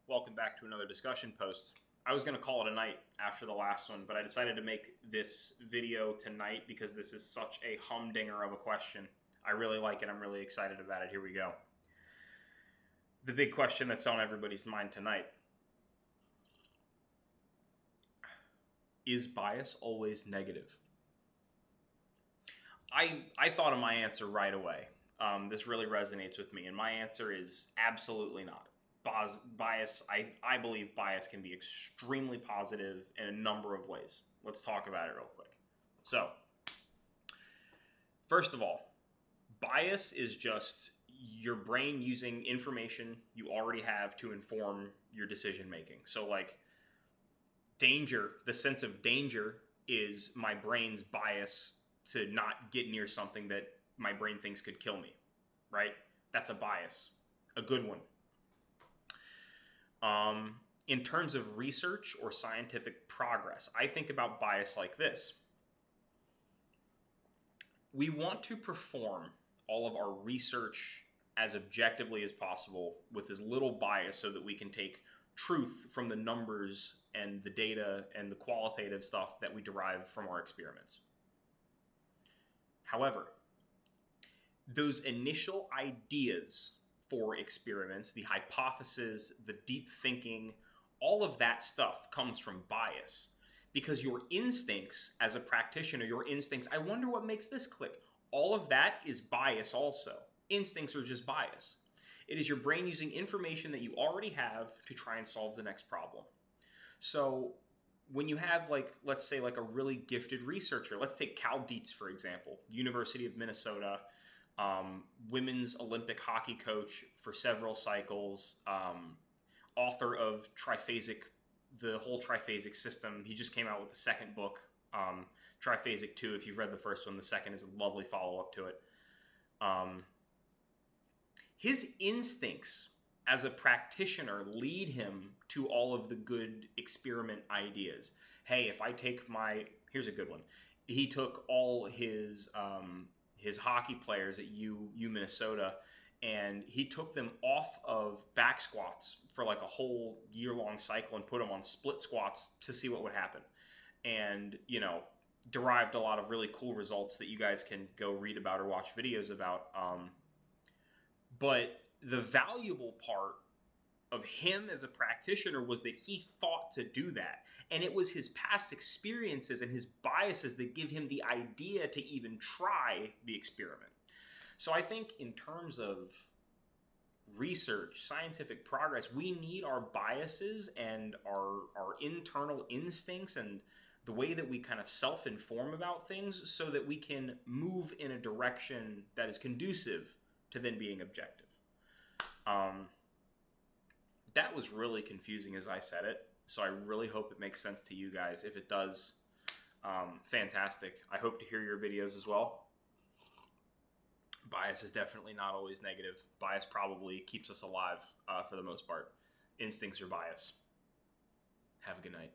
Welcome back to another discussion post. I was going to call it a night after the last one, but I decided to make this video tonight because this is such a humdinger of a question. I really like it. I'm really excited about it. Here we go. The big question that's on everybody's mind tonight. Is bias always negative? I thought of my answer right away. This really resonates with me, and my answer is absolutely not. Bias, I believe bias can be extremely positive in a number of ways. Let's talk about it real quick. So, first of all, bias is just your brain using information you already have to inform your decision making. So, like, danger, the sense of danger is my brain's bias to not get near something that my brain thinks could kill me, right? That's a bias, a good one. In terms of research or scientific progress, I think about bias like this. We want to perform all of our research as objectively as possible with as little bias so that we can take truth from the numbers and the data and the qualitative stuff that we derive from our experiments. However, those initial ideas for experiments, the hypothesis, the deep thinking, all of that stuff comes from bias. Because your instincts as a practitioner, your instincts, I wonder what makes this click. All of that is bias also. Instincts are just bias. It is your brain using information that you already have to try and solve the next problem. So when you have, like, let's say like a really gifted researcher, let's take Cal Dietz, for example, University of Minnesota, women's Olympic hockey coach for several cycles, author of Triphasic, the whole triphasic system. He just came out with the second book, Triphasic 2. If you've read the first one, the second is a lovely follow-up to it. His instincts as a practitioner lead him to all of the good experiment ideas. Hey, if I take here's a good one. He took all his hockey players at U Minnesota, and he took them off of back squats for like a whole year-long cycle and put them on split squats to see what would happen. And, derived a lot of really cool results that you guys can go read about or watch videos about. But the valuable part of him as a practitioner was that he thought to do that. And it was his past experiences and his biases that give him the idea to even try the experiment. So I think in terms of research, scientific progress, we need our biases and our internal instincts and the way that we kind of self-inform about things so that we can move in a direction that is conducive to then being objective. That was really confusing as I said it, so I really hope it makes sense to you guys. If it does, fantastic. I hope to hear your videos as well. Bias is definitely not always negative. Bias probably keeps us alive for the most part. Instincts are bias. Have a good night.